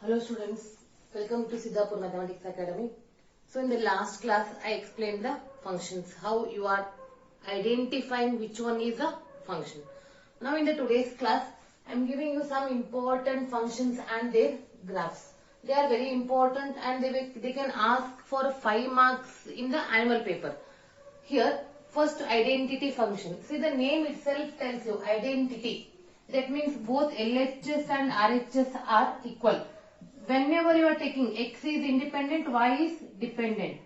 Hello students, welcome to Siddhapur Mathematics Academy. So in the last class I explained the functions, how you are identifying which one is a function. Now in the today's class I am giving you some important functions and their graphs. They are very important and they can ask for 5 marks in the annual paper. Here first identity function. See, the name itself tells you identity. That means both LHS and RHS are equal. Whenever you are taking x is independent, y is dependent.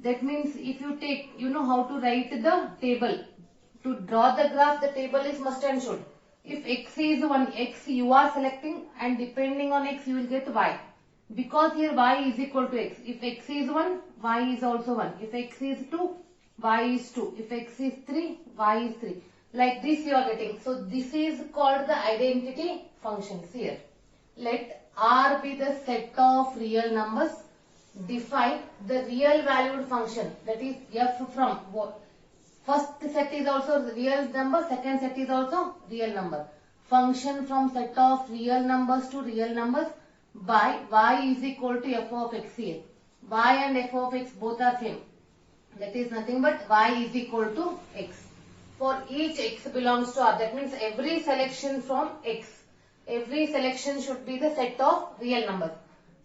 That means if you take, you know how to write the table. To draw the graph, the table is must and should. If x is 1, x you are selecting, and depending on x you will get y. Because here y is equal to x. If x is 1, y is also 1. If x is 2, y is 2. If x is 3, y is 3. Like this you are getting. So this is called the identity functions here. Let R be the set of real numbers. Define the real valued function, that is f from what? First set is also real number, second set is also real number. Function from set of real numbers to real numbers by y is equal to f of x here. Y and f of x both are same. That is nothing but y is equal to x. For each x belongs to R, that means every selection from x, every selection should be the set of real numbers.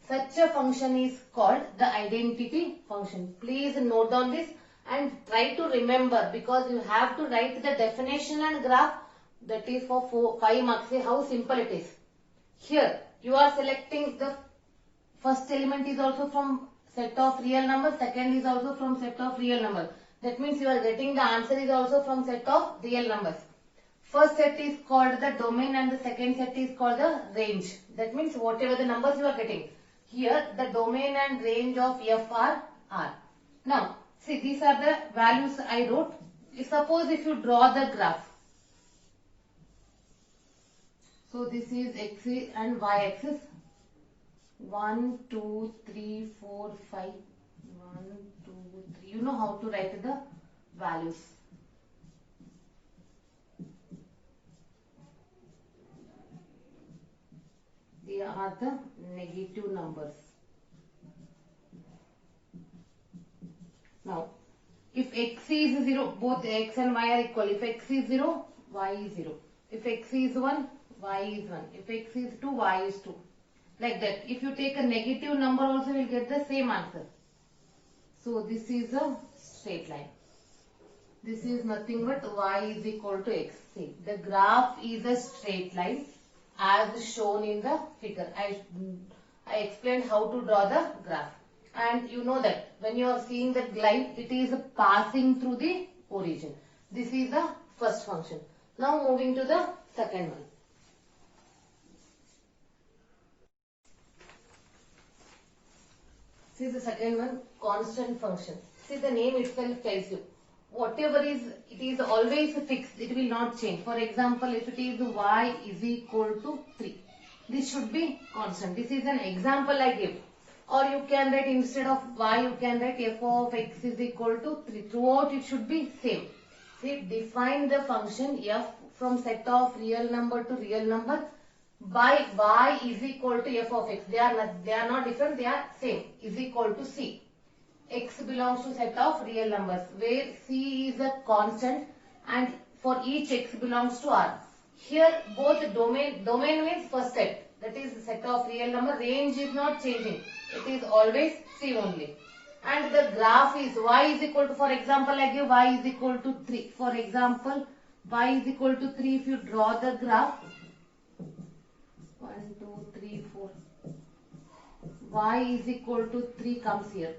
Such a function is called the identity function. Please note down this and try to remember, because you have to write the definition and graph, that is for 5 marks. See how simple it is. Here you are selecting the first element is also from set of real numbers, second is also from set of real numbers. That means you are getting the answer is also from set of real numbers. First set is called the domain and the second set is called the range. That means whatever the numbers you are getting. Here the domain and range of f are R. Now see, these are the values I wrote. Suppose if you draw the graph. So this is x and y axis. 1, 2, 3, 4, 5. 1, 2, 3. You know how to write the values. They are the negative numbers. Now, if x is 0, both x and y are equal. If x is 0, y is 0. If x is 1, y is 1. If x is 2, y is 2. Like that. If you take a negative number also, you will get the same answer. So, this is a straight line. This is nothing but y is equal to x. See, the graph is a straight line as shown in the figure. I explained how to draw the graph. And you know that when you are seeing that line, it is passing through the origin. This is the first function. Now moving to the second one. See the second one, constant function. See, the name itself tells you. Whatever is, it is always fixed. It will not change. For example, if it is y is equal to 3. This should be constant. This is an example I gave. Or you can write, instead of y, you can write f of x is equal to 3. Throughout it should be same. See, define the function f from set of real number to real number by y is equal to f of x. They are not different, they are same. Is equal to c. X belongs to set of real numbers where c is a constant and for each x belongs to R. Here both domain means first set, that is set of real number. Range is not changing, it is always c only. And the graph is y is equal to, for example I give y is equal to 3. For example, y is equal to 3, if you draw the graph, 1, 2, 3, 4, y is equal to 3 comes here.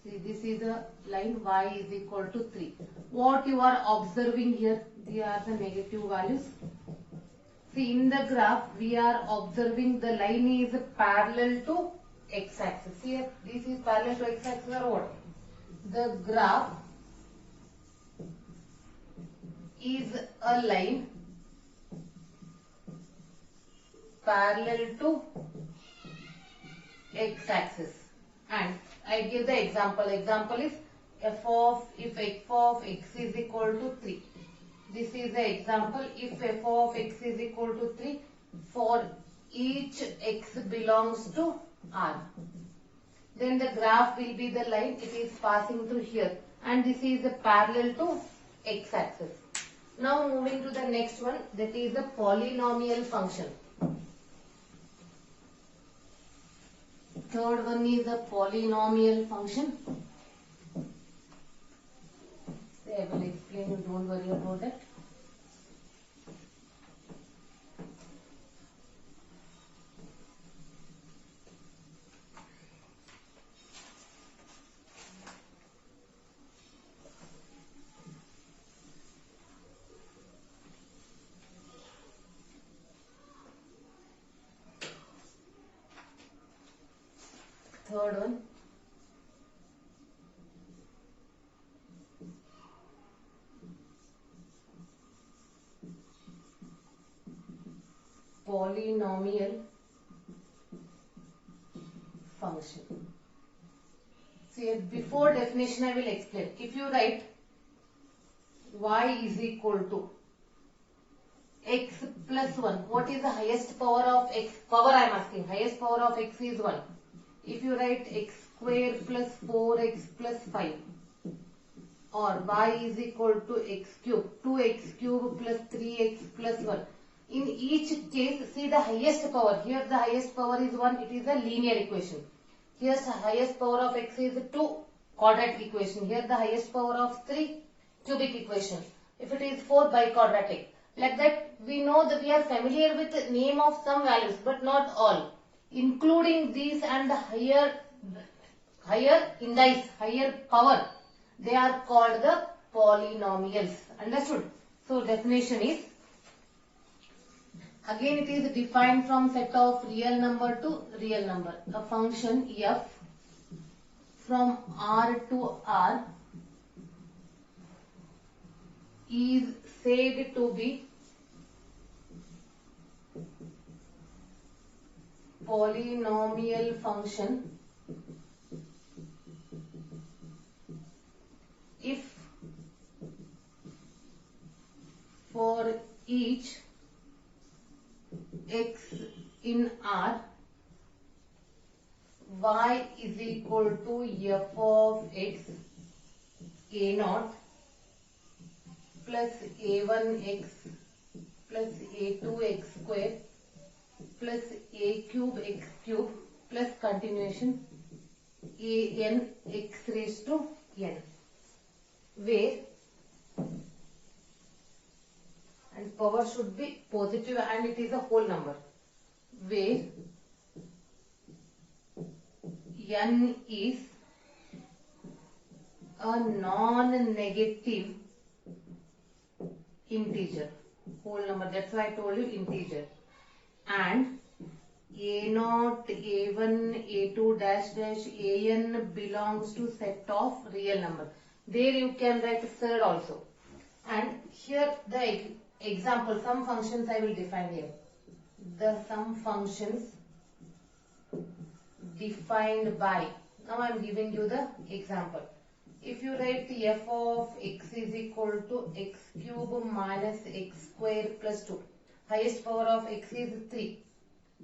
See, this is a line y is equal to 3. What you are observing here, they are the negative values. See, in the graph, we are observing the line is parallel to x-axis. See, this is parallel to x-axis or what? The graph is a line parallel to x-axis. And I give the example. Example is if f of x is equal to 3. This is the example. If f of x is equal to 3, for each x belongs to R. Then the graph will be the line, it is passing through here, and this is parallel to x axis. Now moving to the next one, that is the polynomial function. Third one is the polynomial function. I will explain you, don't worry about that. Third one, polynomial function. See, before definition I will explain. If you write y is equal to x plus 1, what is the highest power of x? Power I am asking. Highest power of x is 1. If you write x square plus 4x plus 5, or y is equal to x cube, 2x cube plus 3x plus 1. In each case, see the highest power. Here the highest power is 1. It is a linear equation. Here the highest power of x is 2, quadratic equation. Here the highest power of 3, cubic equation. If it is 4, biquadratic. Like that, we know that we are familiar with the name of some values, but not all. Including these and the higher indice, higher power, they are called the polynomials. Understood? So definition is, again it is defined from set of real number to real number. A function f from R to R is said to be polynomial function if for each x in R, y is equal to f of x a naught plus a1x plus a2x square plus a cube x cube plus continuation a n x raised to n, where and power should be positive and it is a whole number, where n is a non-negative integer, whole number, that's why I told you integer, and a naught, a1, a2 dash dash an belongs to set of real number. There you can write third also. And here the example, some functions I will define here. The some functions defined by, now I am giving you the example. If you write the f of x is equal to x cube minus x square plus 2, highest power of x is 3.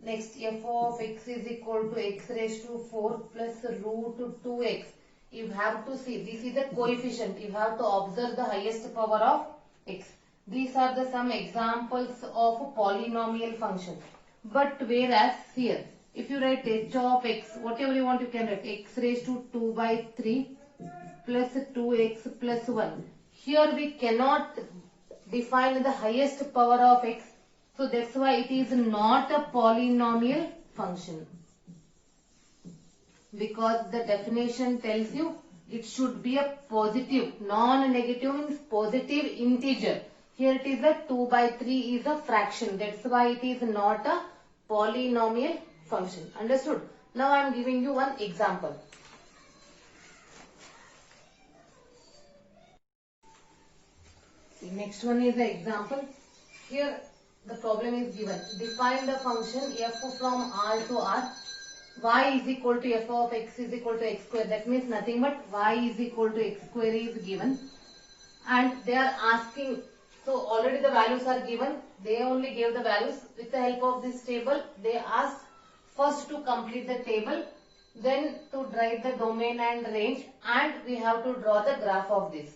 Next, f of x is equal to x raised to 4 plus root 2x. You have to see, this is the coefficient. You have to observe the highest power of x. These are the some examples of polynomial function. But whereas here, if you write h of x, whatever you want you can write, x raised to 2 by 3 plus 2x plus 1. Here we cannot define the highest power of x. So that's why it is not a polynomial function. Because the definition tells you it should be a positive, non-negative means positive integer. Here it is a 2 by 3 is a fraction. That's why it is not a polynomial function. Understood? Now I am giving you one example. See, next one is the example. Here the problem is given. Define the function f from R to R. Y is equal to f of x is equal to x square. That means nothing but y is equal to x square is given. And they are asking So already the values are given. They only gave the values. With the help of this table, they asked first to complete the table, then to write the domain and range, and we have to draw the graph of this.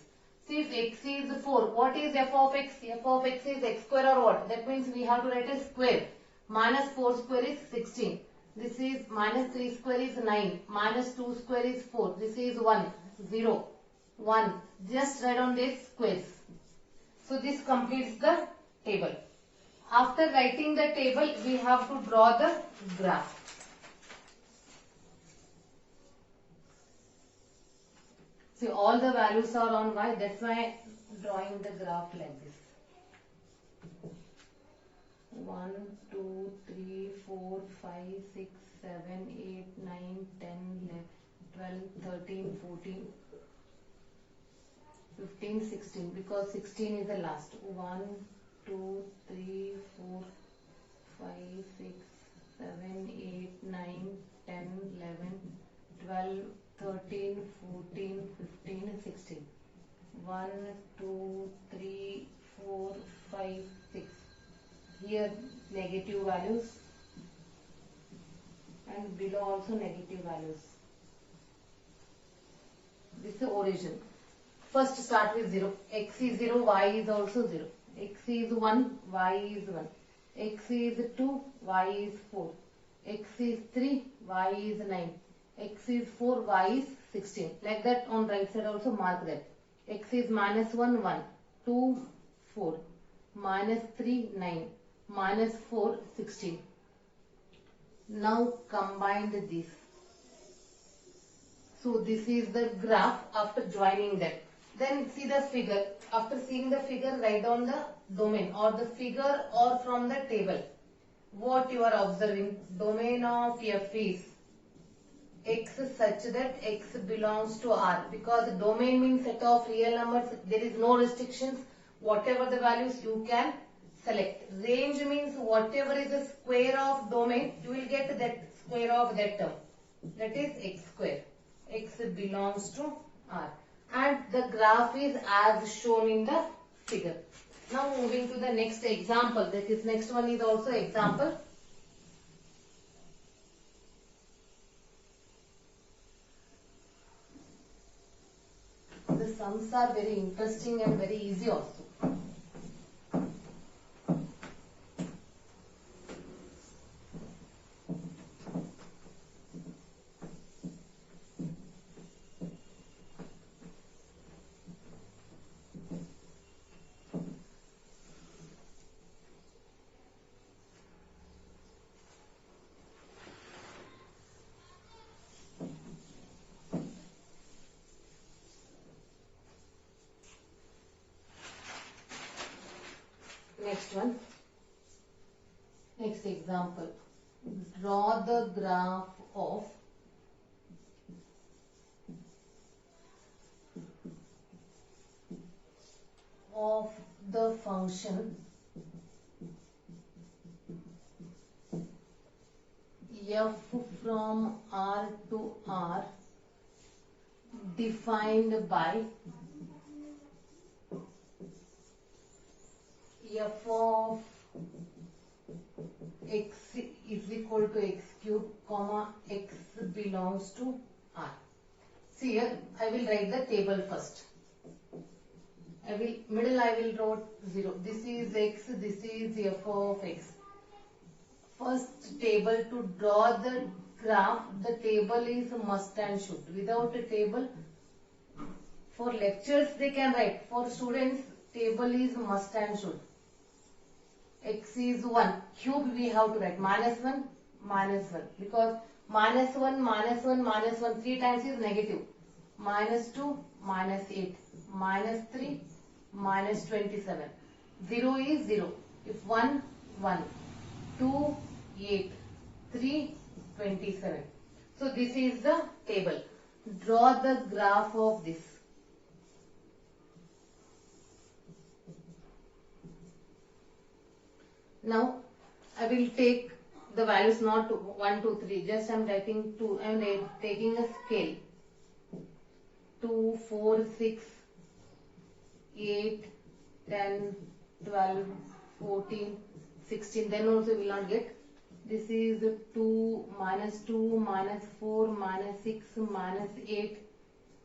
See, if x is 4, what is f of x? F of x is x square or what? That means we have to write a square. Minus 4 square is 16. This is minus 3 square is 9. Minus 2 square is 4. This is 1, 0, 1. Just write on these squares. So this completes the table. After writing the table, we have to draw the graph. See, all the values are on y. That's why I am drawing the graph like this. 1, 2, 3, 4, 5, 6, 7, 8, 9, 10, 11, 12, 13, 14, 15, 16, because 16 is the last. 1, 2, 3, 4, 5, 6, 7, 8, 9, 10, 11, 12, 13, 14, 15, 16. 1, 2, 3, 4, 5, 6. Here negative values and below also negative values. This is the origin. First start with 0. X is 0, y is also 0. X is 1, y is 1. X is 2, y is 4. X is 3, y is 9. X is 4, y is 16. Like that on right side also mark that. X is minus 1, 1. 2, 4. Minus 3, 9. Minus 4, 16. Now combine this. So this is the graph after joining that. Then see the figure. After seeing the figure, write down the domain or the figure or from the table. What you are observing? Domain of f is x such that x belongs to R. Because domain means set of real numbers. There is no restrictions. Whatever the values you can select. Range means whatever is the square of domain, you will get that square of that term. That is x square. X belongs to R. And the graph is as shown in the figure. Now moving to the next example. That is, next one is also example. The sums are very interesting and very easy also. Next one. Next example. Draw the graph of the function f from R to R defined by f of x is equal to x cube, comma x belongs to R. See here, I will write the table first. I will write 0. This is x, this is f of x. First table, to draw the graph, the table is must and should. Without a table, for lectures they can write. For students, table is must and should. X is 1. Cube we have to write minus 1, minus 1. Because minus 1, minus 1, minus 1 3 times is negative. Minus 2, minus 8. Minus 3, minus 27. 0 is 0. If 1, 1. 2, 8. 3, 27. So this is the table. Draw the graph of this. Now I will take the values not 1, 2, 3. Just I am writing 2. I am taking a scale. 2, 4, 6, 8, 10, 12, 14, 16. Then also we will not get. This is 2, minus 2, minus 4, minus 6, minus 8,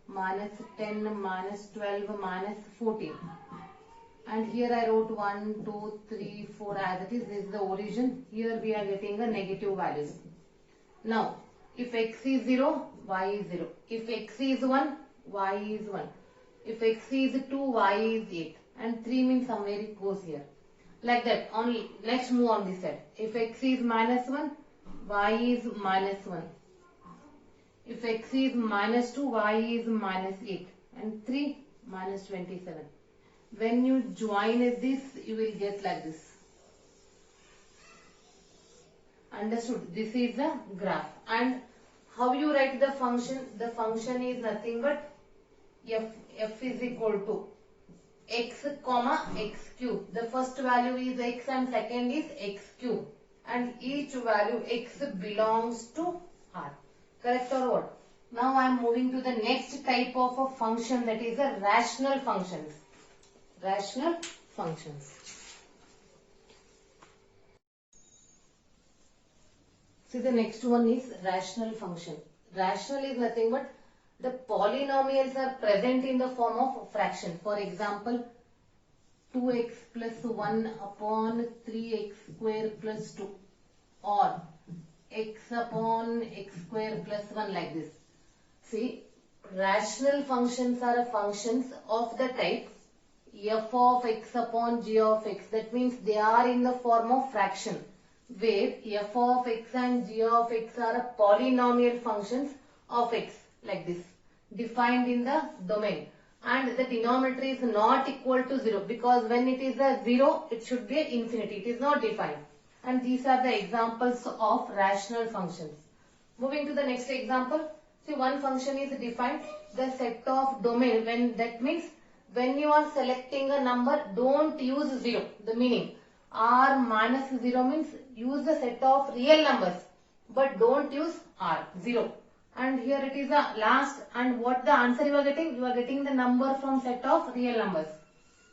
minus 10, minus 12, minus 14. And here I wrote 1, 2, 3, 4 as it is. This is the origin. Here we are getting a negative values. Now, if x is 0, y is 0. If x is 1, y is 1. If x is 2, y is 8. And 3 means somewhere it goes here. Like that. Only next move on this side. If x is minus 1, y is minus 1. If x is minus 2, y is minus 8. And 3 minus 27. When you join this, you will get like this. Understood? This is the graph. And how you write the function? The function is nothing but f is equal to x comma x cube. The first value is x and second is x cube. And each value x belongs to R. Correct or what? Now I am moving to the next type of a function, that is a rational functions. Rational functions. See, the next one is rational function. Rational is nothing but the polynomials are present in the form of fraction. For example, 2x plus 1 upon 3x square plus 2, or x upon x square plus 1, like this. See, rational functions are functions of the type f of x upon g of x. That means they are in the form of fraction, where f of x and g of x are polynomial functions of x, like this, defined in the domain. And the denominator is not equal to 0, because when it is a 0, it should be infinity. It is not defined. And these are the examples of rational functions. Moving to the next example. See, one function is defined, the set of domain. When that means when you are selecting a number, don't use 0. The meaning, r minus 0 means use the set of real numbers, but don't use r, 0. And here it is the last, and what the answer you are getting? You are getting the number from set of real numbers.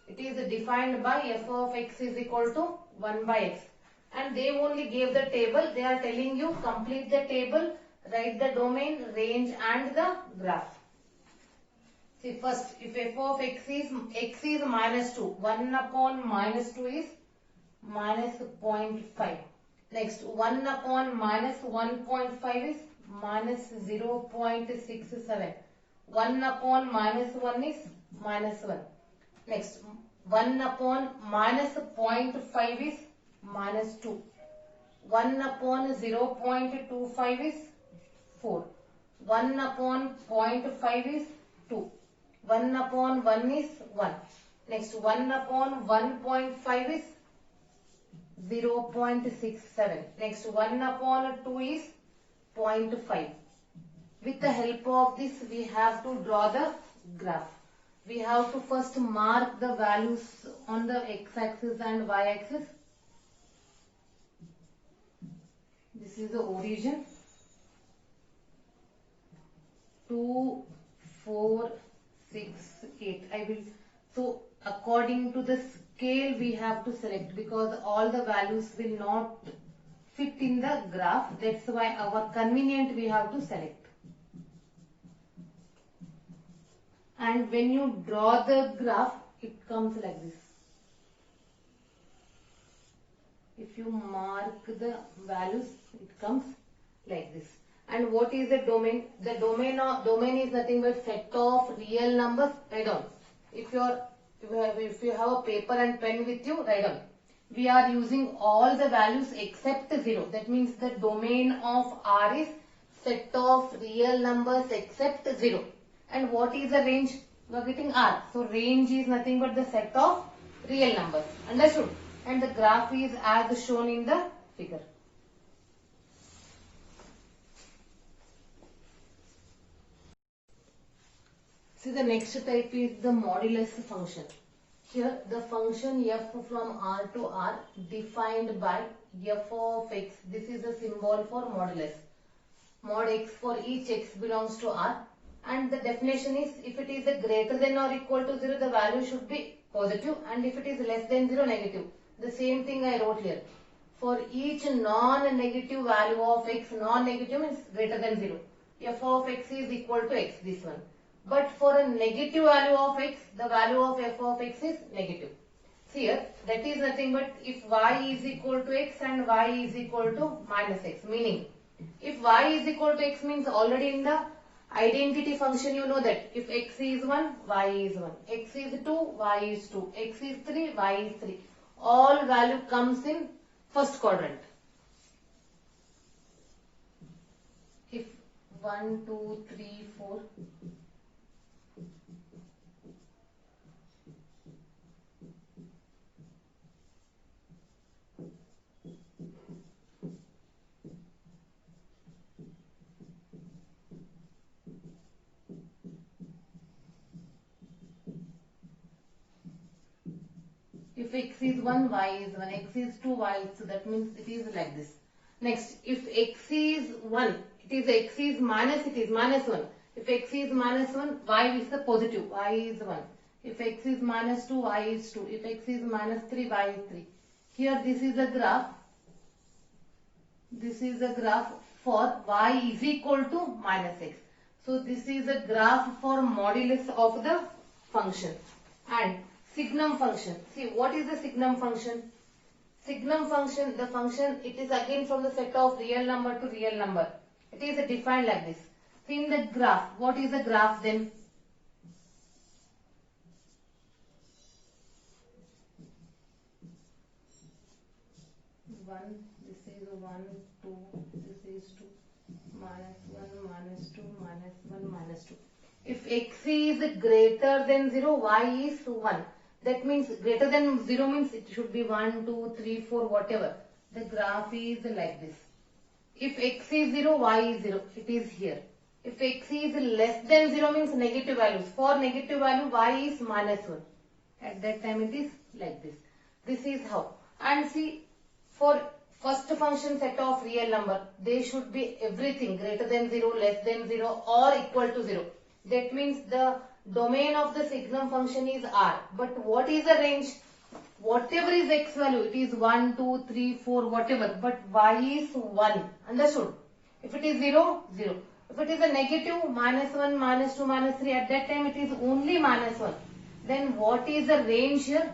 It is defined by f of x is equal to 1 by x. And they only gave the table. They are telling you complete the table, write the domain, range and the graph. See, first, if f of x is minus 2, 1 upon minus 2 is minus 0.5. Next, 1 upon minus 1.5 is minus 0.67. 1 upon minus 1 is minus 1. Next, 1 upon minus 0.5 is minus 2. 1 upon 0.25 is 4. 1 upon 0.5 is 2. 1 upon 1 is 1. Next, 1 upon 1.5 is 0.67. Next, 1 upon 2 is 0.5. With the help of this, we have to draw the graph. We have to first mark the values on the x-axis and y-axis. This is the origin. 2, 4, 6, 8. I will. So according to the scale we have to select, because all the values will not fit in the graph. That's why our convenient we have to select. And when you draw the graph, it comes like this. If you mark the values, it comes like this. And what is the domain? The domain is nothing but set of real numbers. Write down. If you have a paper and pen with you, write down. We are using all the values except 0. That means the domain of R is set of real numbers except 0. And what is the range? We are getting R. So range is nothing but the set of real numbers. Understood? And the graph is as shown in the figure. See, the next type is the modulus function. Here the function f from R to R defined by f of x. This is the symbol for modulus. Mod x, for each x belongs to R. And the definition is, if it is a greater than or equal to 0, the value should be positive, and if it is less than 0, negative. The same thing I wrote here. For each non-negative value of x, non-negative means greater than 0, f of x is equal to x, this one. But for a negative value of x, the value of f of x is negative. See here, that is nothing but if y is equal to x and y is equal to minus x. Meaning, if y is equal to x means already in the identity function you know that if x is 1, y is 1. X is 2, y is 2. X is 3, y is 3. All value comes in first quadrant. If 1, 2, 3, 4. If x is 1, y is 1, x is 2, y is 2, that means it is like this. Next, if x is 1, x is minus, it is minus 1. If x is minus 1, y is the positive, y is 1. If x is minus 2, y is 2. If x is minus 3, y is 3. Here this is the graph. This is the graph for y is equal to minus x. So this is a graph for modulus of the function. And signum function. See, what is the signum function? Signum function, the function, it is again from the set of real number to real number. It is defined like this. See in the graph, what is the graph then? This is 1, 2, this is 2, minus 1, minus 2, minus 1, minus 2. If x is greater than 0, y is 1. That means greater than 0 means it should be 1, 2, 3, 4, whatever. The graph is like this. If x is 0, y is 0. It is here. If x is less than 0 means negative values. For negative value, y is minus 1. At that time it is like this. This is how. And see, for first function set of real number, they should be everything greater than 0, less than 0 or equal to 0. That means the domain of the signum function is R. But what is the range? Whatever is x value, it is 1, 2, 3, 4, whatever. But y is 1. Understood? If it is 0, 0. If it is a negative, minus 1, minus 2, minus 3, at that time it is only minus 1. Then what is the range here?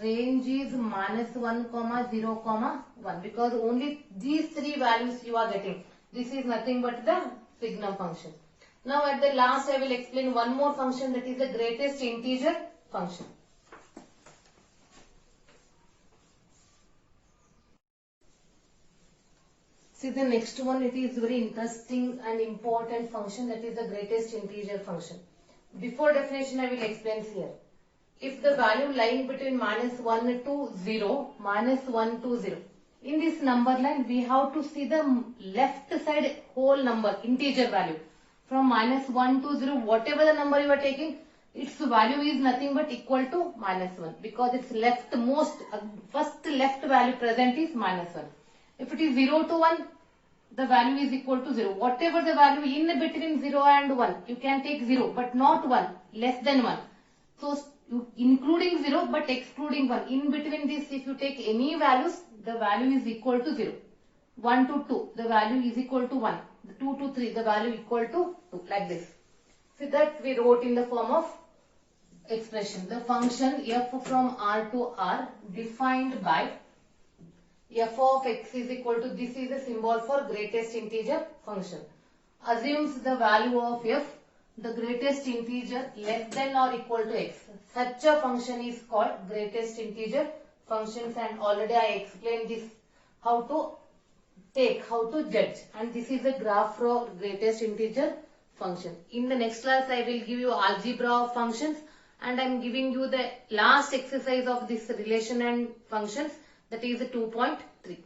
Range is minus 1, 0, 1. Because only these three values you are getting. This is nothing but the signum function. Now at the last I will explain one more function, that is the greatest integer function. See the next one, it is very interesting and important function, that is the greatest integer function. Before definition I will explain here. If the value lying between minus 1 to 0, minus 1 to 0. In this number line we have to see the left side whole number, integer value. From minus 1 to 0, whatever the number you are taking, its value is nothing but equal to minus 1. Because its leftmost, first left value present is minus 1. If it is 0 to 1, the value is equal to 0. Whatever the value in between 0 and 1, you can take 0 but not 1, less than 1. So including 0 but excluding 1. In between this, if you take any values, the value is equal to 0. 1 to 2, the value is equal to 1. 2 to 3, the value equal to 2, like this. So that we wrote in the form of expression. The function f from R to R defined by f of x is equal to, this is a symbol for greatest integer function. Assumes the value of f, the greatest integer, less than or equal to x. Such a function is called greatest integer functions, and already I explained this, how to take, how to judge, and this is a graph for greatest integer function. In the next class I will give you algebra of functions, and I am giving you the last exercise of this relation and functions, that is 2.3.